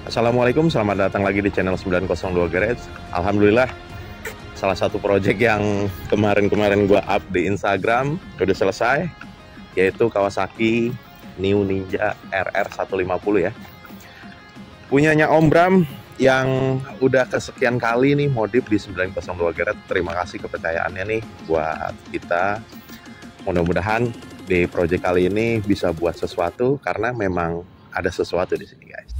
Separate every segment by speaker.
Speaker 1: Assalamualaikum, selamat datang lagi di channel 902 Garage. Alhamdulillah, salah satu project yang kemarin gue up di Instagram udah selesai, yaitu Kawasaki New Ninja RR 150 ya. Punyanya Om Bram yang udah kesekian kali nih modif di 902 Garage. Terima kasih kepercayaannya nih buat kita. Mudah-mudahan di project kali ini bisa buat sesuatu karena memang ada sesuatu di sini, guys.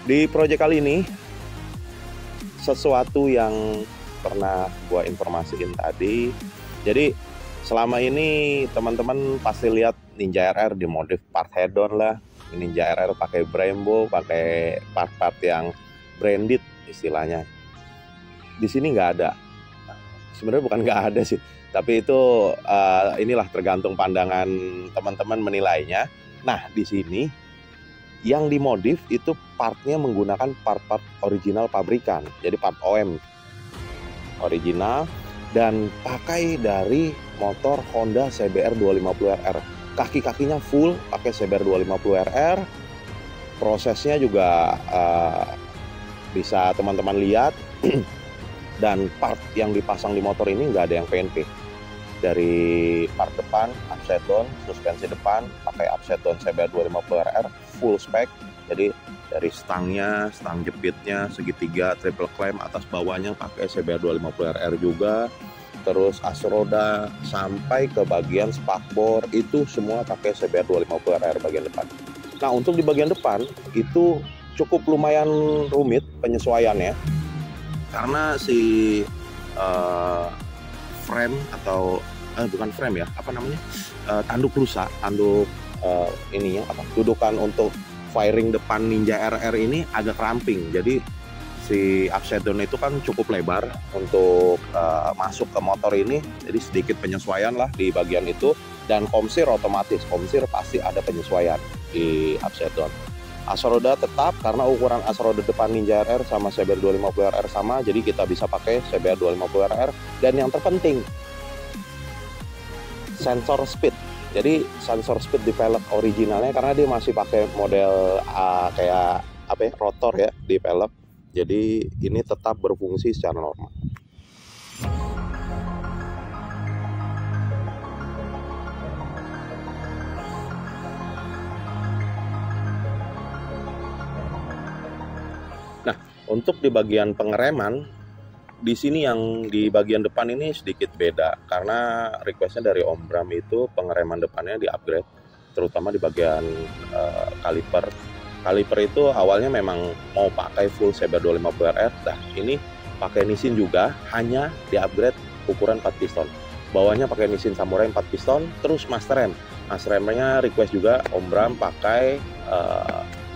Speaker 1: Di project kali ini, sesuatu yang pernah gua informasiin tadi. Jadi selama ini teman-teman pasti lihat Ninja RR dimodif part head-on lah. Ninja RR pakai Brembo, pakai part-part yang branded istilahnya. Di sini nggak ada. Sebenarnya bukan nggak ada sih, tapi itu inilah tergantung pandangan teman-teman menilainya. Nah, di sini yang dimodif itu partnya menggunakan part-part original pabrikan, jadi part OM original dan pakai dari motor Honda CBR 250RR. Kaki-kakinya full pakai CBR 250RR. Prosesnya juga bisa teman-teman lihat. Dan part yang dipasang di motor ini nggak ada yang PNP. Dari part depan, upside down, suspensi depan pakai upside down CBR 250RR full spec. Jadi dari stangnya, stang jepitnya segitiga triple clamp, atas bawahnya pakai CBR 250RR juga. Terus as roda sampai ke bagian spakbor itu semua pakai CBR 250RR bagian depan. Nah, untuk di bagian depan itu cukup lumayan rumit penyesuaiannya karena si frame atau bukan frame ya, apa namanya, tanduk rusak, tanduk ininya apa, dudukan untuk fairing depan Ninja RR ini agak ramping. Jadi si upside down itu kan cukup lebar untuk masuk ke motor ini, jadi sedikit penyesuaian lah di bagian itu. Dan komsir otomatis, komsir pasti ada penyesuaian di upside down. As roda tetap karena ukuran as roda depan Ninja RR sama CBR 250RR sama, jadi kita bisa pakai CBR 250RR. Dan yang terpenting, sensor speed. Jadi sensor speed di pelek originalnya karena dia masih pakai model kayak apa ya, rotor ya di pelek. Jadi ini tetap berfungsi secara normal. Nah, untuk di bagian pengereman, di sini yang di bagian depan ini sedikit beda karena requestnya dari Om Bram itu pengereman depannya di-upgrade, terutama di bagian kaliper. Kaliper itu awalnya memang mau pakai full CBR 250RR, nah ini pakai Nissin juga, hanya di-upgrade ukuran 4 piston. Bawahnya pakai Nissin Samurai 4 piston, terus master rem. Master remnya request juga Om Bram pakai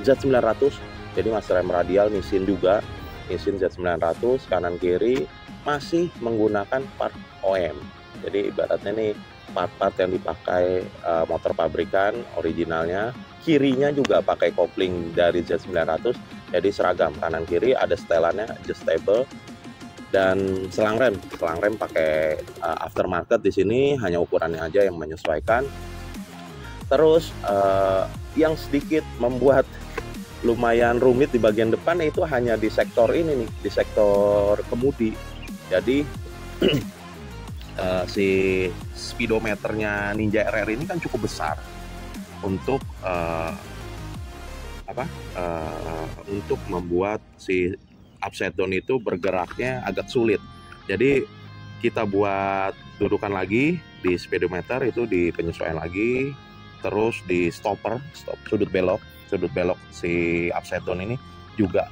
Speaker 1: Z900. Jadi master rem radial Nissin juga, Nissin Z900, kanan kiri masih menggunakan part OM. Jadi ibaratnya nih part-part yang dipakai motor pabrikan originalnya, kirinya juga pakai kopling dari Z900. Jadi seragam, kanan kiri ada setelannya adjustable. Dan selang rem pakai aftermarket di sini, hanya ukurannya aja yang menyesuaikan. Terus yang sedikit membuat lumayan rumit di bagian depan itu hanya di sektor ini nih, di sektor kemudi. Jadi si speedometernya Ninja RR ini kan cukup besar untuk untuk membuat si upside down itu bergeraknya agak sulit. Jadi kita buat dudukan lagi di speedometer itu di penyesuaian lagi, terus di stop sudut belok si upside down ini juga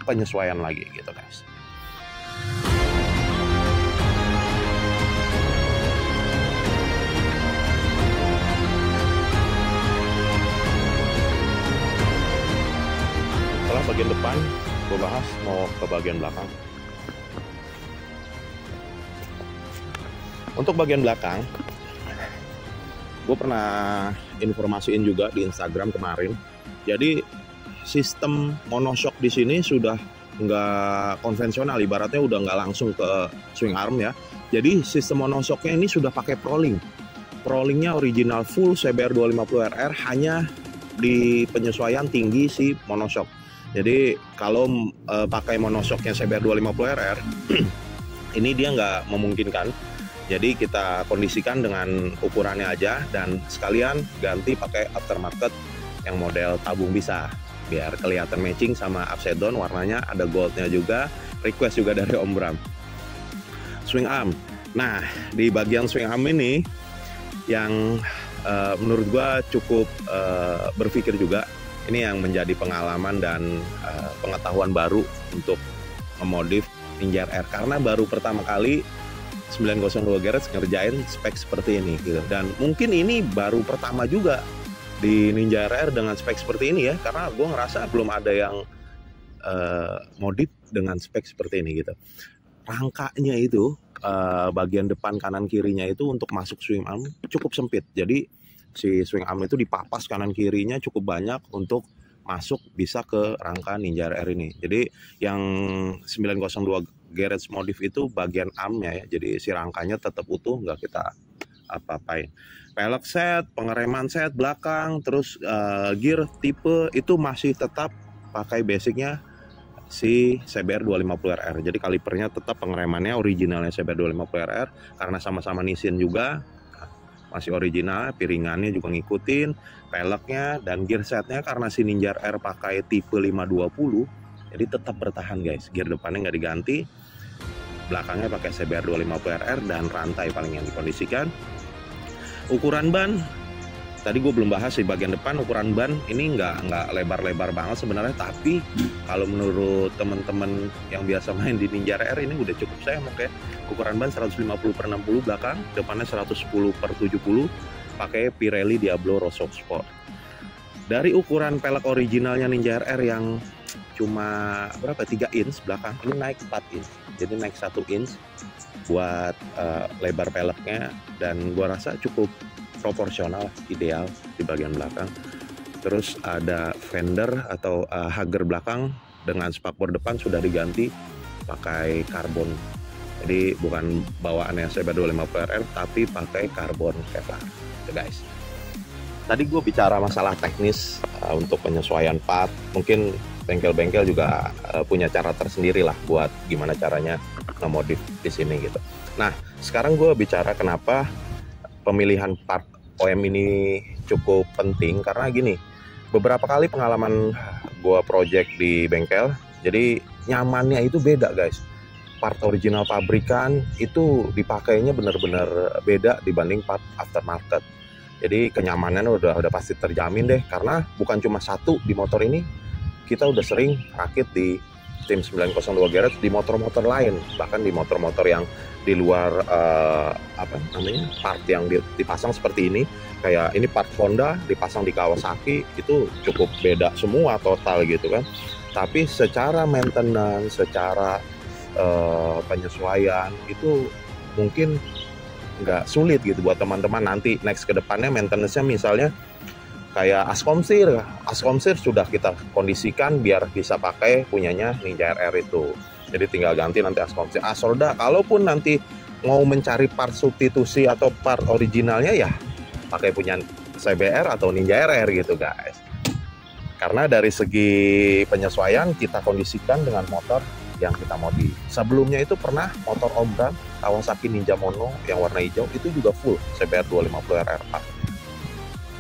Speaker 1: penyesuaian lagi gitu, guys. Setelah bagian depan, gue bahas mau ke bagian belakang. Untuk bagian belakang, gue pernah informasiin juga di Instagram kemarin. Jadi sistem monoshock di sini sudah nggak konvensional, ibaratnya udah nggak langsung ke swing arm ya. Jadi sistem monoshocknya ini sudah pakai Proling. Prolingnya original full CBR 250RR, hanya di penyesuaian tinggi si monoshock. Jadi kalau pakai monoshocknya CBR 250RR ini dia nggak memungkinkan. Jadi kita kondisikan dengan ukurannya aja, dan sekalian ganti pakai aftermarket yang model tabung bisa, biar kelihatan matching sama upside down, warnanya ada goldnya juga. Request juga dari Om Bram. Swing arm. Nah, di bagian swing arm ini yang menurut gua cukup berpikir juga, ini yang menjadi pengalaman dan pengetahuan baru untuk memodif Ninja RR, karena baru pertama kali 902 Garage ngerjain spek seperti ini gitu. Dan mungkin ini baru pertama juga di Ninja RR dengan spek seperti ini ya, karena gue ngerasa belum ada yang modif dengan spek seperti ini gitu. Rangkanya itu bagian depan kanan kirinya itu untuk masuk swing arm cukup sempit. Jadi si swing arm itu dipapas kanan kirinya cukup banyak untuk masuk bisa ke rangka Ninja RR ini. Jadi yang 902 Garage modif itu bagian armnya ya, jadi si rangkanya tetap utuh, nggak kita apa-apain. Pelek set, pengereman set belakang, terus gear tipe itu masih tetap pakai basicnya si CBR 250RR. Jadi kalipernya tetap pengeremannya originalnya CBR 250RR, karena sama-sama Nissin juga masih original. Piringannya juga ngikutin, peleknya dan gear setnya karena si Ninja RR pakai tipe 520, jadi tetap bertahan guys. Gear depannya nggak diganti, belakangnya pakai CBR 250RR, dan rantai paling yang dikondisikan. Ukuran ban tadi gue belum bahas di bagian depan. Ukuran ban ini nggak lebar-lebar banget sebenarnya, tapi kalau menurut teman-teman yang biasa main di Ninja RR ini udah cukup semok ya. Ukuran ban 150/60 belakang, depannya 110/70, pakai Pirelli Diablo Rosso Sport. Dari ukuran pelek originalnya Ninja RR yang cuma berapa, 3 inch belakang, ini naik 4 inch, jadi naik 1 inch buat lebar peleknya, dan gua rasa cukup proporsional, ideal di bagian belakang. Terus ada fender atau hager belakang dengan spakbor depan sudah diganti pakai karbon. Jadi bukan bawaannya CBR 250RR, tapi pakai karbon Kevlar guys. Tadi gue bicara masalah teknis untuk penyesuaian part. Mungkin bengkel-bengkel juga punya cara tersendiri lah buat gimana caranya ngemodif di sini gitu. Nah, sekarang gue bicara kenapa pemilihan part OEM ini cukup penting, karena gini, beberapa kali pengalaman gue project di bengkel, jadi nyamannya itu beda guys. Part original pabrikan itu dipakainya benar-benar beda dibanding part aftermarket. Jadi kenyamanannya udah pasti terjamin deh, karena bukan cuma satu di motor ini, kita udah sering rakit di tim 902 Garage di motor-motor lain, bahkan di motor-motor yang di luar part yang dipasang seperti ini. Kayak ini part Honda dipasang di Kawasaki, itu cukup beda semua total gitu kan. Tapi secara maintenance, secara penyesuaian itu mungkin nggak sulit gitu buat teman-teman nanti next ke depannya. Maintenance-nya misalnya kayak askomsir sudah kita kondisikan biar bisa pakai punyanya Ninja RR itu, jadi tinggal ganti nanti askomsir. Asolda kalaupun nanti mau mencari part substitusi atau part originalnya ya pakai punya CBR atau Ninja RR gitu guys. Karena dari segi penyesuaian kita kondisikan dengan motor yang kita modif. Sebelumnya itu pernah motor Om Bram Kawasaki Ninja Mono yang warna hijau itu juga full CBR 250RR part.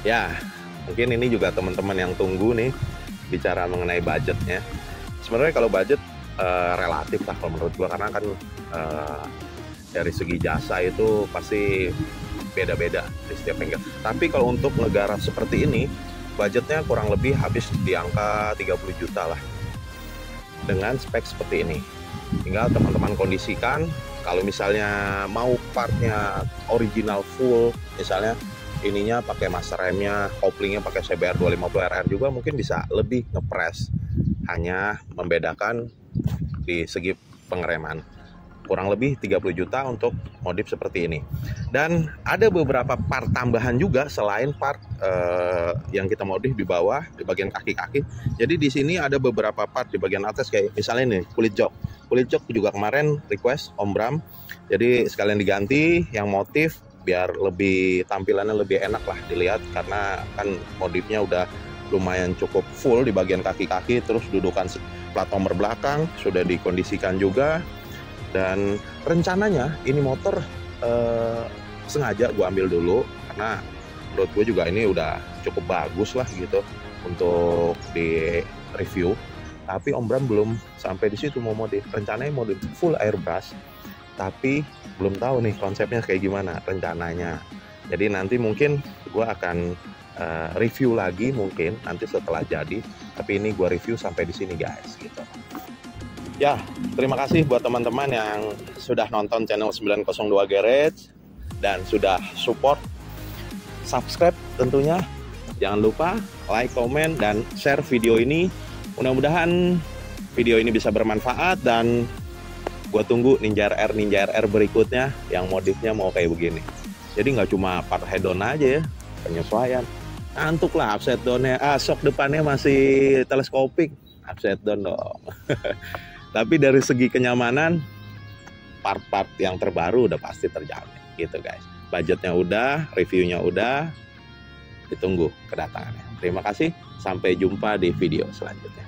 Speaker 1: Ya, mungkin ini juga teman-teman yang tunggu nih bicara mengenai budgetnya. Sebenarnya kalau budget relatif lah kalau menurut gua, karena kan dari segi jasa itu pasti beda-beda di setiap bengkel. Tapi kalau untuk negara seperti ini, budgetnya kurang lebih habis di angka 30 juta lah dengan spek seperti ini. Tinggal teman-teman kondisikan. Kalau misalnya mau partnya original full, misalnya ininya pakai master remnya, koplingnya pakai CBR 250RR juga, mungkin bisa lebih ngepres. Hanya membedakan di segi pengereman. kurang lebih 30 juta untuk modif seperti ini. Dan ada beberapa part tambahan juga selain part yang kita modif di bawah, di bagian kaki-kaki. Jadi di sini ada beberapa part di bagian atas, kayak misalnya nih kulit jok. Kulit jok juga kemarin request Om Bram. Jadi sekalian diganti yang motif biar lebih tampilannya lebih enak lah dilihat, karena kan modifnya udah lumayan cukup full di bagian kaki-kaki. Terus dudukan plat nomor belakang sudah dikondisikan juga. Dan rencananya ini motor sengaja gue ambil dulu karena menurut gue juga ini udah cukup bagus lah gitu untuk di review. Tapi Om Bram belum sampai di situ mau modif. Rencananya modif full airbrush, tapi belum tahu nih konsepnya kayak gimana rencananya. Jadi nanti mungkin gue akan review lagi mungkin nanti setelah jadi. Tapi ini gue review sampai di sini guys gitu. Ya, terima kasih buat teman-teman yang sudah nonton channel 902 Garage dan sudah support, subscribe tentunya. Jangan lupa like, komen, dan share video ini. Mudah-mudahan video ini bisa bermanfaat dan gue tunggu Ninja RR berikutnya yang modifnya mau kayak begini. Jadi nggak cuma part head on aja ya, penyesuaian. Ngantuk lah upside down-nya, shock depannya masih teleskopik, upside down dong. Tapi dari segi kenyamanan, part-part yang terbaru udah pasti terjamin gitu guys. Budgetnya udah, reviewnya udah, ditunggu kedatangannya. Terima kasih, sampai jumpa di video selanjutnya.